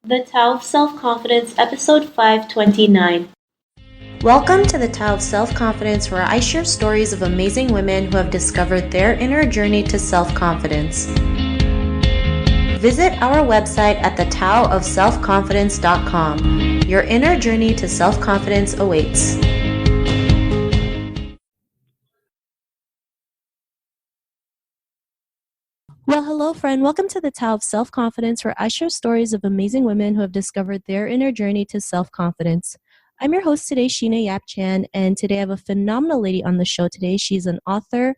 The Tao of Self-Confidence, Episode 529. Welcome to the Tao of Self-Confidence, where I share stories of amazing women who have discovered their inner journey to self-confidence. Visit our website at thetaoofselfconfidence.com. Your inner journey to self-confidence awaits. Well, hello, friend. Welcome to the Tao of Self-Confidence, where I share stories of amazing women who have discovered their inner journey to self-confidence. I'm your host today, Sheena Yap Chan, and today I have a phenomenal lady on the show today. She's an author,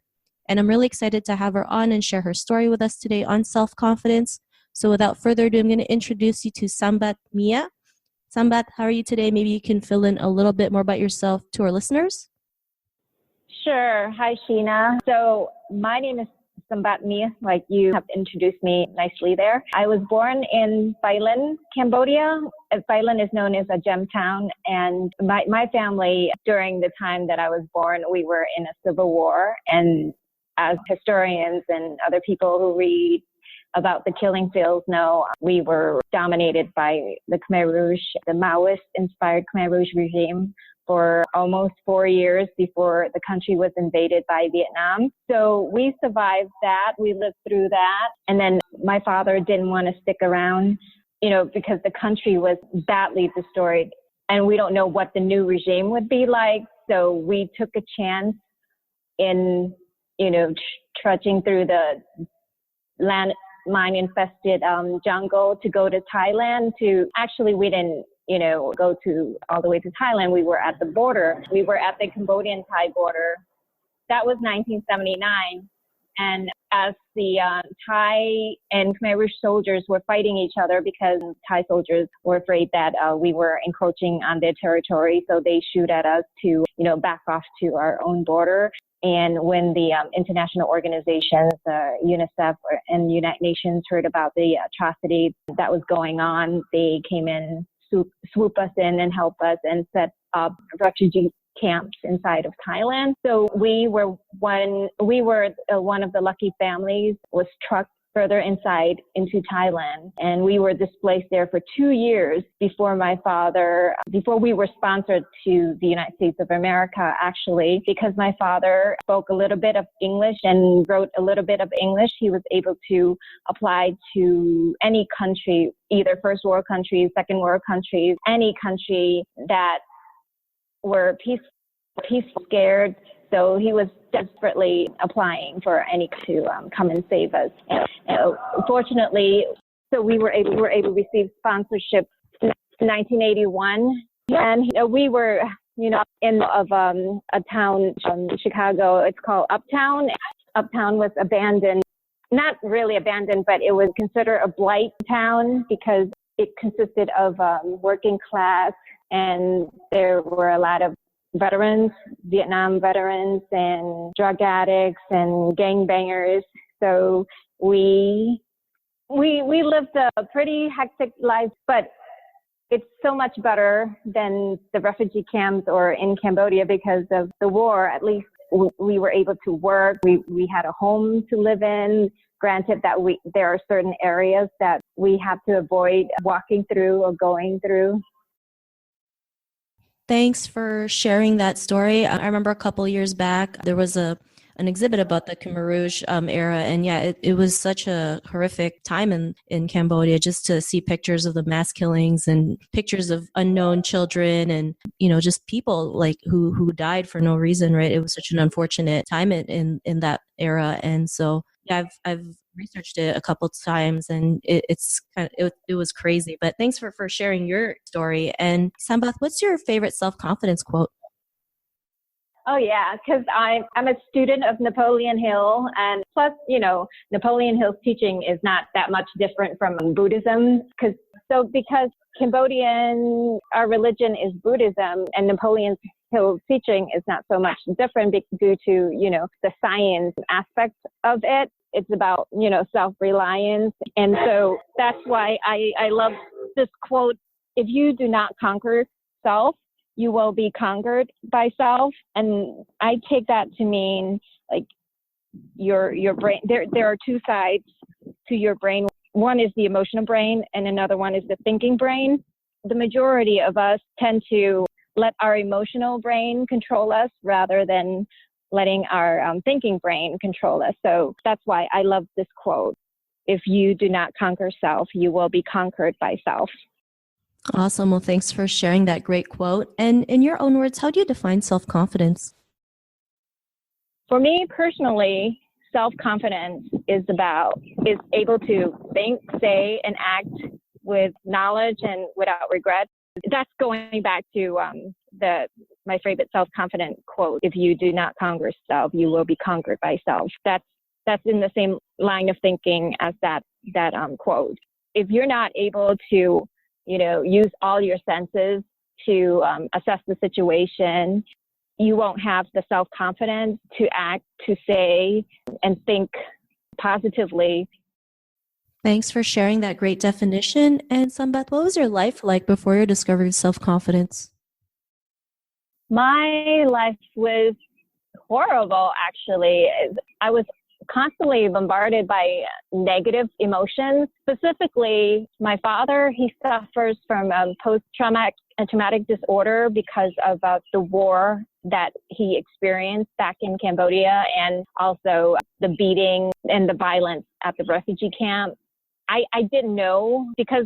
and I'm really excited to have her on and share her story with us today on self-confidence. So without further ado, I'm going to introduce you to Sambath Meas. Sambath, how are you today? Maybe you can fill in a little bit more about yourself to our listeners. Sure. Hi, Sheena. So my name is Sambath Meas, like you have introduced me nicely there. I was born in Pailin, Cambodia. Pailin is known as a gem town, and my family, during the time that I was born, we were in a civil war, and as historians and other people who read about the killing fields know, we were dominated by the Khmer Rouge, the Maoist-inspired Khmer Rouge regime, for almost 4 years before the country was invaded by Vietnam. So we survived that. We lived through that. And then my father didn't want to stick around, because the country was badly destroyed and we don't know what the new regime would be like. So we took a chance in, trudging through the landmine-infested jungle to go to Thailand. We didn't go all the way to Thailand. We were at the border. We were at the Cambodian-Thai border. That was 1979. And as the Thai and Khmer Rouge soldiers were fighting each other because Thai soldiers were afraid that we were encroaching on their territory, so they shoot at us to, back off to our own border. And when the international organizations, UNICEF and United Nations, heard about the atrocity that was going on, they came in, swoop us in and help us and set up refugee camps inside of Thailand. So we were one of the lucky families was trucked further inside into Thailand, and we were displaced there for 2 years before we were sponsored to the United States of America, actually, because my father spoke a little bit of English and wrote a little bit of English. He was able to apply to any country, either first world countries, second world countries, any country that were peaceful, scared. So he was desperately applying for any to come and save us. And, fortunately, so we were able to receive sponsorship in 1981, and we were in a town, Chicago. It's called Uptown. Uptown was abandoned, not really abandoned, but it was considered a blight town because it consisted of working class, and there were a lot of veterans, Vietnam veterans, and drug addicts and gangbangers. So we lived a pretty hectic life, but it's so much better than the refugee camps or in Cambodia because of the war. At least we were able to work. We had a home to live in. Granted that there are certain areas that we have to avoid walking through or going through. Thanks for sharing that story. I remember a couple of years back, there was an exhibit about the Khmer Rouge era. And yeah, it was such a horrific time in Cambodia, just to see pictures of the mass killings and pictures of unknown children and, just people like who died for no reason, right? It was such an unfortunate time in that era. And so yeah, I've researched it a couple of times, and it was crazy. But thanks for sharing your story. And Sambath, what's your favorite self-confidence quote? Oh yeah, because I'm a student of Napoleon Hill, and plus, Napoleon Hill's teaching is not that much different from Buddhism. Because Cambodian, our religion is Buddhism, and Napoleon Hill's teaching is not so much different due to the science aspect of it. It's about self-reliance, and so that's why I love this quote: "If you do not conquer self, you will be conquered by self." And I take that to mean like your brain. There are two sides to your brain. one is the emotional brain and another one is the thinking brain. The majority of us tend to let our emotional brain control us rather than letting our thinking brain control us. So that's why I love this quote. If you do not conquer self, you will be conquered by self. Awesome. Well, thanks for sharing that great quote. And in your own words, how do you define self-confidence? For me personally, self-confidence is able to think, say, and act with knowledge and without regret. That's going back to my favorite self-confident quote. If you do not conquer self, you will be conquered by self. That's in the same line of thinking as that quote. If you're not able to, use all your senses to assess the situation, you won't have the self-confidence to act, to say, and think positively. Thanks for sharing that great definition. And Sambath, what was your life like before you discovered self-confidence? My life was horrible, actually. I was constantly bombarded by negative emotions. Specifically, my father, he suffers from post-traumatic disorder because of the war that he experienced back in Cambodia, and also the beating and the violence at the refugee camp. I didn't know because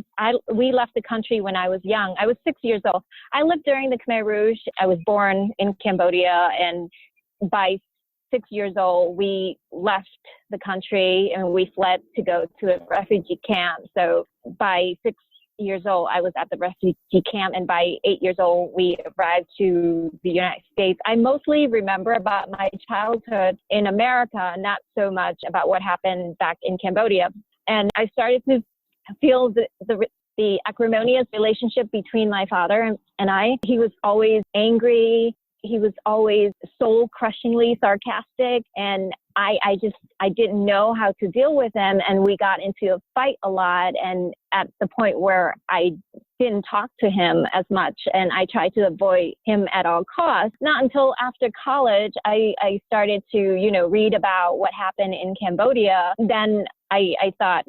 we left the country when I was young. I was 6 years old. I lived during the Khmer Rouge. I was born in Cambodia, and by 6 years old, we left the country and we fled to go to a refugee camp. So by 6 years old, I was at the refugee camp, and by 8 years old, we arrived to the United States. I mostly remember about my childhood in America, not so much about what happened back in Cambodia. And I started to feel the acrimonious relationship between my father and I. He was always angry. He was always soul-crushingly sarcastic, and I didn't know how to deal with him, and we got into a fight a lot, and at the point where I didn't talk to him as much, and I tried to avoid him at all costs. Not until after college, I started to, read about what happened in Cambodia. Then I thought,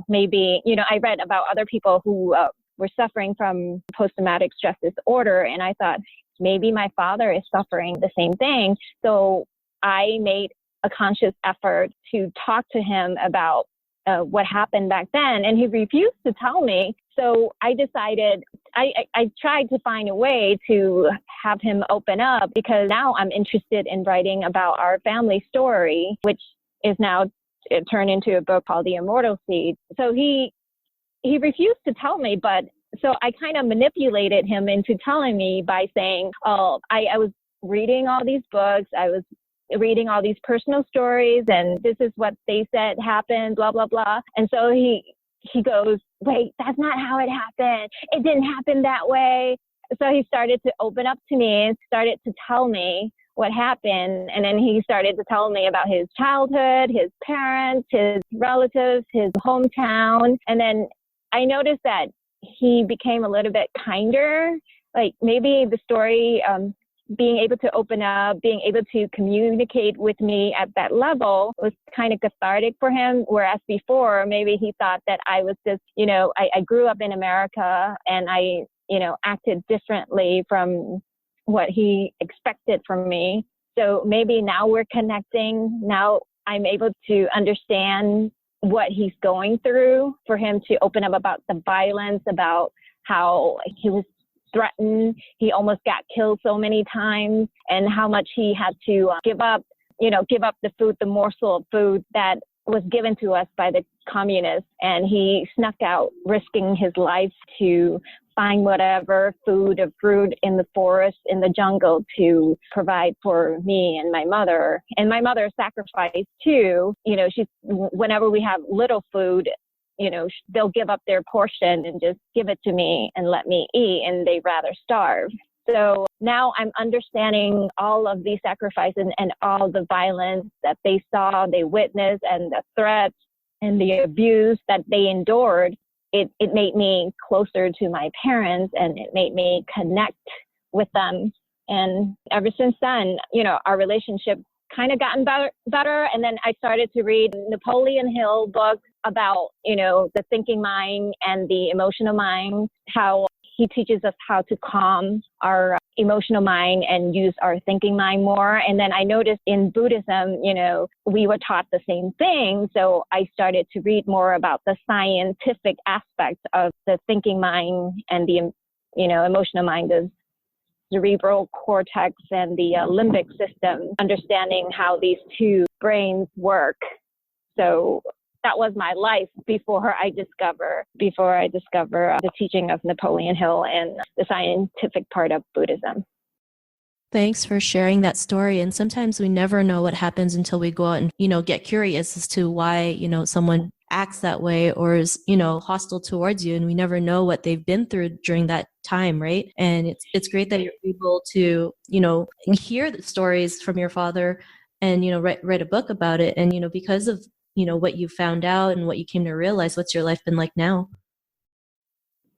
maybe, I read about other people who were suffering from post-traumatic stress disorder, and I thought, maybe my father is suffering the same thing. So I made a conscious effort to talk to him about what happened back then, and he refused to tell me. So I decided, I tried to find a way to have him open up, because now I'm interested in writing about our family story, which is now turned into a book called The Immortal Seed. So he refused to tell me, but so I kind of manipulated him into telling me by saying, I was reading all these books, I was reading all these personal stories, and this is what they said happened, blah, blah, blah. And so he goes, wait, that's not how it happened. It didn't happen that way. So he started to open up to me and started to tell me what happened. And then he started to tell me about his childhood, his parents, his relatives, his hometown. And then I noticed that he became a little bit kinder. Like maybe the story, being able to open up, being able to communicate with me at that level was kind of cathartic for him. Whereas before, maybe he thought that I was just, I grew up in America and I, acted differently from what he expected from me. So maybe now we're connecting. Now I'm able to understand what he's going through, for him to open up about the violence, about how he was threatened, he almost got killed so many times, and how much he had to give up the food, the morsel of food that was given to us by the communists. And he snuck out, risking his life to find whatever food or fruit in the forest, in the jungle, to provide for me and my mother. And my mother sacrificed too. Whenever we have little food, they'll give up their portion and just give it to me and let me eat, and they rather starve. So now I'm understanding all of these sacrifices and all the violence that they saw, they witnessed, and the threats and the abuse that they endured. It made me closer to my parents, and it made me connect with them. And ever since then, our relationship kind of gotten better. And then I started to read Napoleon Hill books about, the thinking mind and the emotional mind, how he teaches us how to calm our emotional mind and use our thinking mind more. And then I noticed in Buddhism, we were taught the same thing. So I started to read more about the scientific aspect of the thinking mind and the, emotional mind, the cerebral cortex and the limbic system, understanding how these two brains work. So that was my life before I discover the teaching of Napoleon Hill and the scientific part of Buddhism. Thanks for sharing that story. And sometimes we never know what happens until we go out and, get curious as to why, someone acts that way or is, hostile towards you. And we never know what they've been through during that time, right? And it's great that you're able to, hear the stories from your father and, write a book about it. And, because of, what you found out and what you came to realize, what's your life been like now?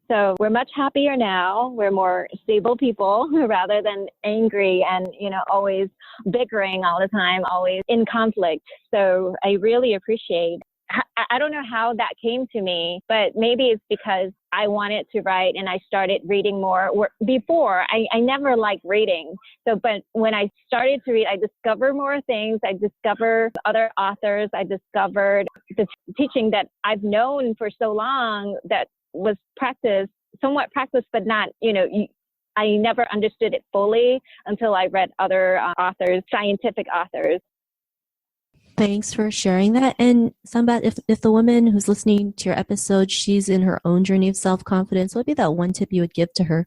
So we're much happier now. We're more stable people rather than angry and, always bickering all the time, always in conflict. So I really appreciate. I don't know how that came to me, but maybe it's because I wanted to write and I started reading more. Before, I never liked reading. But when I started to read, I discovered more things. I discovered other authors. I discovered the teaching that I've known for so long that was somewhat practiced, but not, I never understood it fully until I read other authors, scientific authors. Thanks for sharing that. And Sambath, if the woman who's listening to your episode, she's in her own journey of self-confidence, what would be that one tip you would give to her?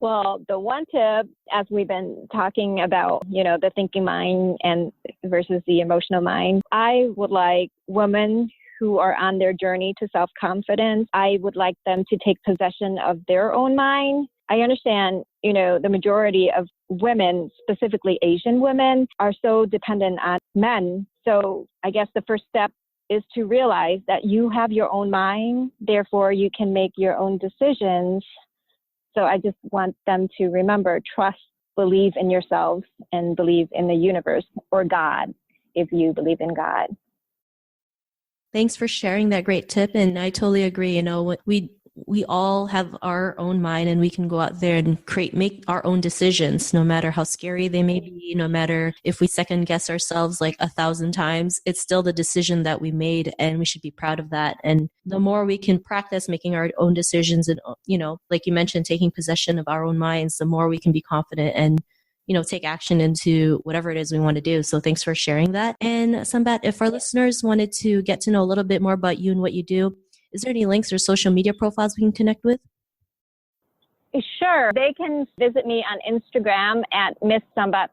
Well, the one tip, as we've been talking about, the thinking mind and versus the emotional mind, I would like women who are on their journey to self-confidence, I would like them to take possession of their own mind. I understand, the majority of women, specifically Asian women, are so dependent on men. So I guess the first step is to realize that you have your own mind, therefore you can make your own decisions. So I just want them to remember, trust, believe in yourself, and believe in the universe or God, if you believe in God. Thanks for sharing that great tip. And I totally agree. We all have our own mind and we can go out there and make our own decisions, no matter how scary they may be, no matter if we second guess ourselves like 1,000 times, it's still the decision that we made and we should be proud of that. And the more we can practice making our own decisions and, like you mentioned, taking possession of our own minds, the more we can be confident and take action into whatever it is we want to do. So thanks for sharing that. And Sambath, if our listeners wanted to get to know a little bit more about you and what you do, is there any links or social media profiles we can connect with? Sure. They can visit me on Instagram at Miss Sambath.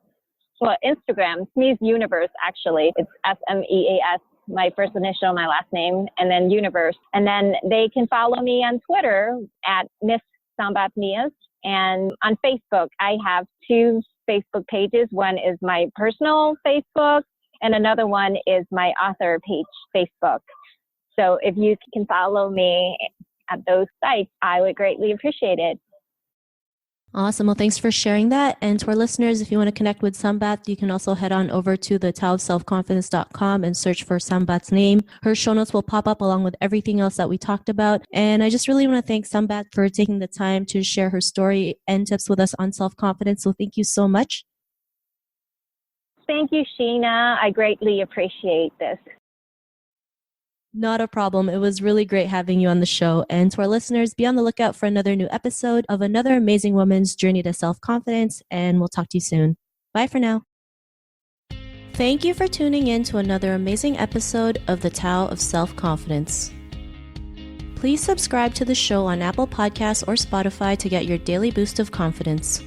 Well, Instagram, Meas Universe, actually. It's SMEAS, my first initial, my last name, and then Universe. And then they can follow me on Twitter at Miss Sambath Meas. And on Facebook, I have 2 Facebook pages. One is my personal Facebook, and another one is my author page, Facebook. So if you can follow me at those sites, I would greatly appreciate it. Awesome. Well, thanks for sharing that. And to our listeners, if you want to connect with Sambath, you can also head on over to the taoofselfconfidence.com and search for Sambath's name. Her show notes will pop up along with everything else that we talked about. And I just really want to thank Sambath for taking the time to share her story and tips with us on self-confidence. So thank you so much. Thank you, Sheena. I greatly appreciate this. Not a problem. It was really great having you on the show. And to our listeners, be on the lookout for another new episode of another amazing woman's journey to self-confidence. And we'll talk to you soon. Bye for now. Thank you for tuning in to another amazing episode of the Tao of Self-Confidence. Please subscribe to the show on Apple Podcasts or Spotify to get your daily boost of confidence.